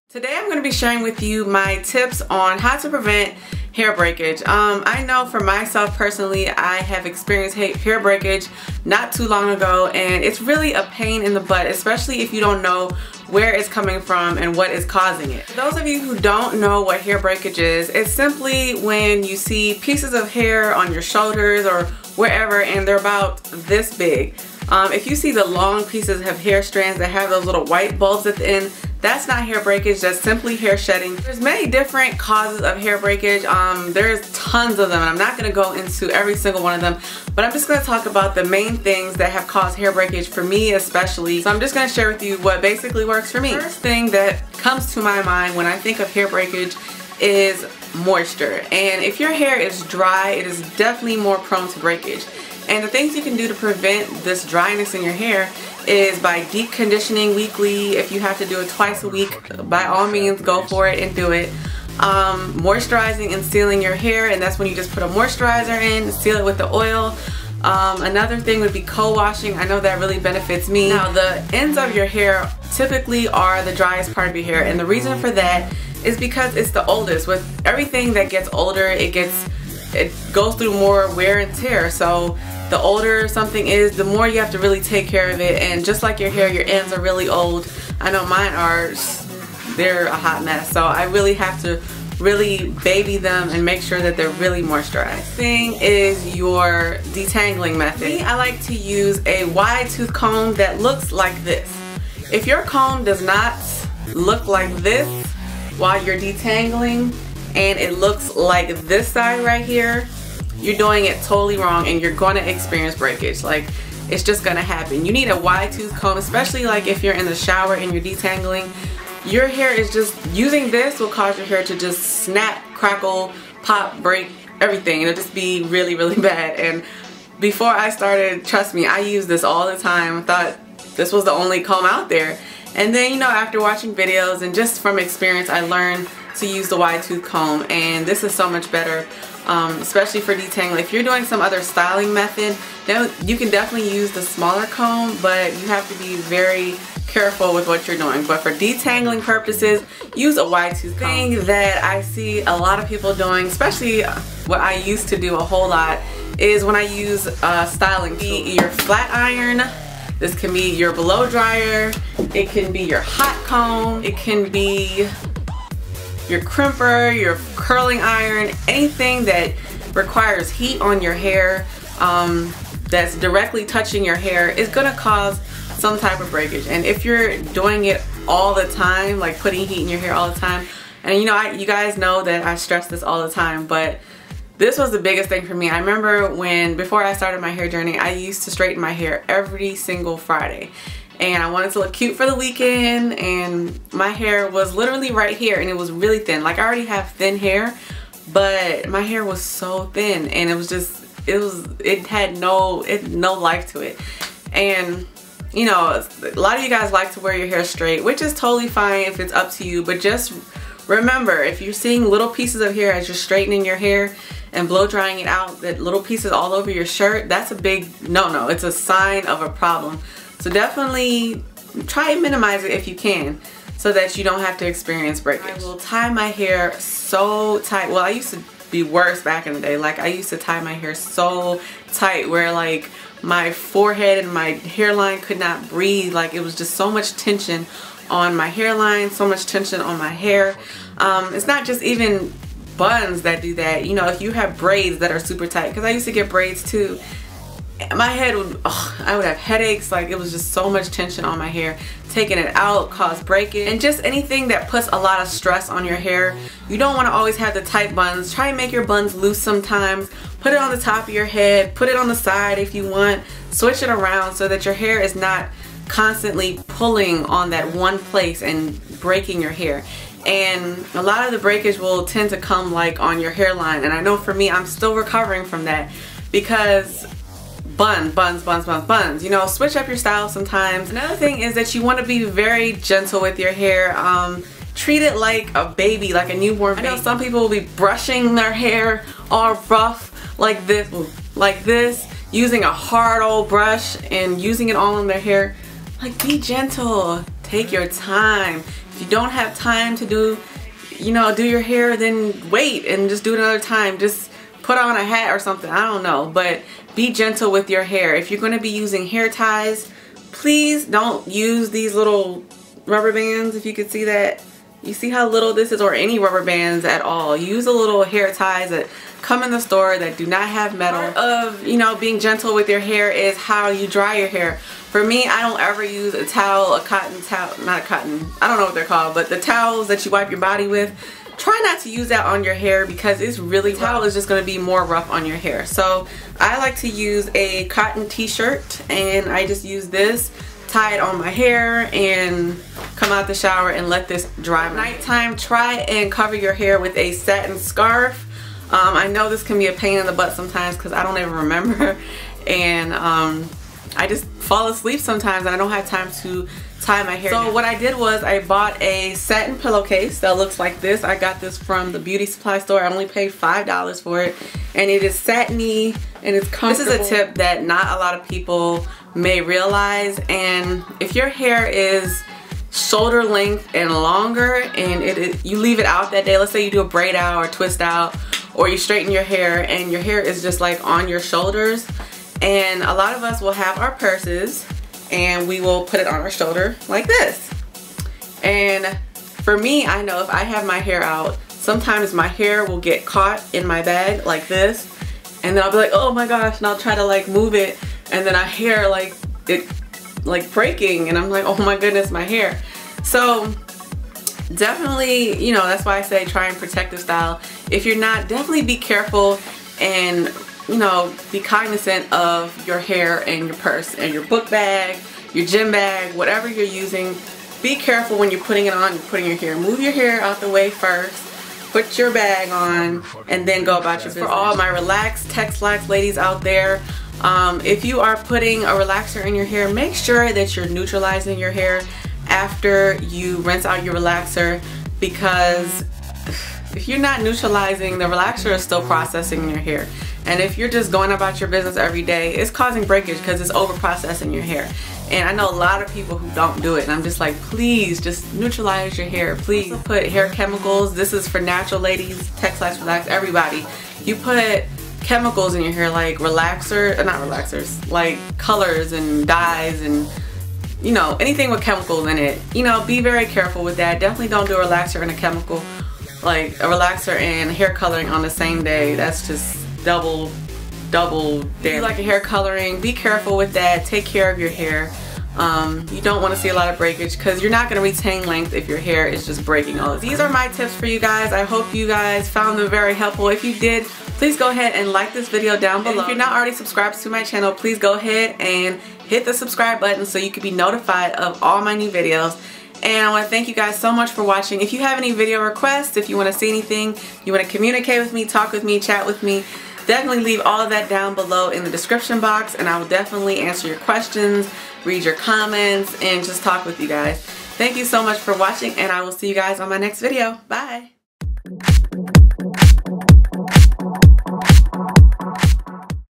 Today I'm going to be sharing with you my tips on how to prevent hair breakage. I know for myself personally, I have experienced hair breakage not too long ago, and it's really a pain in the butt, especially if you don't know where it's coming from and what is causing it. For those of you who don't know what hair breakage is, it's simply when you see pieces of hair on your shoulders or wherever and they're about this big. If you see the long pieces of hair strands that have those little white bulbs at the end, that's not hair breakage, that's simply hair shedding. There's many different causes of hair breakage. There's tons of them, and I'm not going to go into every single one of them, but I'm just going to talk about the main things that have caused hair breakage for me especially. So I'm just going to share with you what basically works for me. The first thing that comes to my mind when I think of hair breakage is moisture. And if your hair is dry, it is definitely more prone to breakage. And the things you can do to prevent this dryness in your hair is by deep conditioning weekly. If you have to do it twice a week, by all means go for it and do it. Moisturizing and sealing your hair, and that's when you just put a moisturizer in, seal it with the oil. Another thing would be co-washing. I know that really benefits me. Now, the ends of your hair typically are the driest part of your hair, and the reason for that is because it's the oldest. With everything that gets older, it goes through more wear and tear. So the older something is, the more you have to really take care of it. And just like your hair, your ends are really old. I know mine are, they're a hot mess. So I really have to really baby them and make sure that they're really moisturized. Thing is your detangling method. Me, I like to use a wide tooth comb that looks like this. If your comb does not look like this while you're detangling, and it looks like this side right here, you're doing it totally wrong and you're going to experience breakage. Like, it's just going to happen. You need a wide tooth comb, especially like if you're in the shower and you're detangling. Your hair is just, using this will cause your hair to just snap, crackle, pop, break, everything. It'll just be really, really bad. And before I started, trust me, I used this all the time. I thought this was the only comb out there. And then, you know, after watching videos and just from experience, I learned to use the wide tooth comb, and this is so much better, especially for detangling. If you're doing some other styling method, then you can definitely use the smaller comb, but you have to be very careful with what you're doing. But for detangling purposes, use a wide tooth comb. Thing that I see a lot of people doing, especially what I used to do a whole lot, is when I use styling tools. Your flat iron, this can be your blow dryer, it can be your hot comb, it can be your crimper, your curling iron, anything that requires heat on your hair that's directly touching your hair is gonna cause some type of breakage. And if you're doing it all the time, like putting heat in your hair all the time, and you know, you guys know that I stress this all the time, but this was the biggest thing for me. I remember before I started my hair journey, I used to straighten my hair every single Friday. And I wanted to look cute for the weekend, and my hair was literally right here, and it was really thin. Like, I already have thin hair, but my hair was so thin, and it had no life to it. And you know, a lot of you guys like to wear your hair straight, which is totally fine if it's up to you, but just remember, if you're seeing little pieces of hair as you're straightening your hair and blow drying it out, that little pieces all over your shirt, that's a big no-no. It's a sign of a problem. So definitely try and minimize it if you can, so that you don't have to experience breakage. I will tie my hair so tight. Well, I used to be worse back in the day. Like, I used to tie my hair so tight where like my forehead and my hairline could not breathe. Like, it was just so much tension on my hairline, so much tension on my hair. It's not just even buns that do that. You know, if you have braids that are super tight, because I used to get braids too, my head would, I would have headaches. Like, it was just so much tension on my hair. Taking it out caused breakage. And just anything that puts a lot of stress on your hair. You don't want to always have the tight buns. Try and make your buns loose sometimes. Put it on the top of your head. Put it on the side if you want. Switch it around so that your hair is not constantly pulling on that one place and breaking your hair. And a lot of the breakage will tend to come like on your hairline. And I know for me, I'm still recovering from that, because buns. You know, switch up your style sometimes. Another thing is that you want to be very gentle with your hair. Treat it like a baby, like a newborn baby. I know some people will be brushing their hair all rough like this, using a hard old brush and using it all in their hair. Like, be gentle. Take your time. If you don't have time to do your hair, then wait and just do it another time. Just put on a hat or something. I don't know. But be gentle with your hair. If you're going to be using hair ties, please don't use these little rubber bands. If you could see that. You see how little this is, or any rubber bands at all. Use a little hair ties that come in the store that do not have metal. Part of, being gentle with your hair is how you dry your hair. For me, I don't ever use a towel, a cotton towel, not a cotton, I don't know what they're called, but the towels that you wipe your body with. Try not to use that on your hair because it's really, towel is just going to be more rough on your hair. So I like to use a cotton t-shirt, and I just use this, tie it on my hair, and come out the shower and let this dry. Nighttime, try and cover your hair with a satin scarf. I know this can be a pain in the butt sometimes because I don't ever remember, and I just fall asleep sometimes and I don't have time to tie my hair. So what I did was I bought a satin pillowcase that looks like this. I got this from the beauty supply store. I only paid $5 for it, and it is satiny and it's comfortable. This is a tip that not a lot of people may realize, and if your hair is shoulder length and longer and you leave it out that day, let's say you do a braid out or twist out, or you straighten your hair and your hair is just like on your shoulders, and a lot of us will have our purses and we will put it on our shoulder like this. And for me, I know if I have my hair out, sometimes my hair will get caught in my bag like this, and then I'll be like, oh my gosh, and I'll try to like move it, and then I hear like it like breaking, and I'm like, oh my goodness, my hair. So definitely, that's why I say try and protective style. If you're not, definitely be careful and be cognizant of your hair and your purse and your book bag, your gym bag, whatever you're using. Be careful when you're putting it on and putting your hair. Move your hair out the way first, put your bag on, and then go about your business. For all my relaxed Texlax ladies out there, if you are putting a relaxer in your hair, make sure that you're neutralizing your hair after you rinse out your relaxer, because if you're not neutralizing, the relaxer is still processing in your hair. And if you're just going about your business every day, it's causing breakage because it's over processing your hair. And I know a lot of people who don't do it, and I'm just like, please just neutralize your hair. Please put hair chemicals. This is for natural ladies, Texlaxed, relax, everybody. You put chemicals in your hair like not relaxers, like colors and dyes and anything with chemicals in it. Be very careful with that. Definitely don't do a relaxer and a chemical, like a relaxer and hair coloring on the same day. That's just double damage. If you like a hair coloring, be careful with that. Take care of your hair. You don't want to see a lot of breakage because you're not going to retain length if your hair is just breaking all. These are my tips for you guys. I hope you guys found them very helpful. If you did, please go ahead and like this video down below. And if you're not already subscribed to my channel, please go ahead and hit the subscribe button so you can be notified of all my new videos. And I want to thank you guys so much for watching. If you have any video requests, if you want to see anything, you want to communicate with me, talk with me, chat with me, definitely leave all of that down below in the description box, and I will definitely answer your questions, read your comments, and just talk with you guys. Thank you so much for watching, and I will see you guys on my next video. Bye!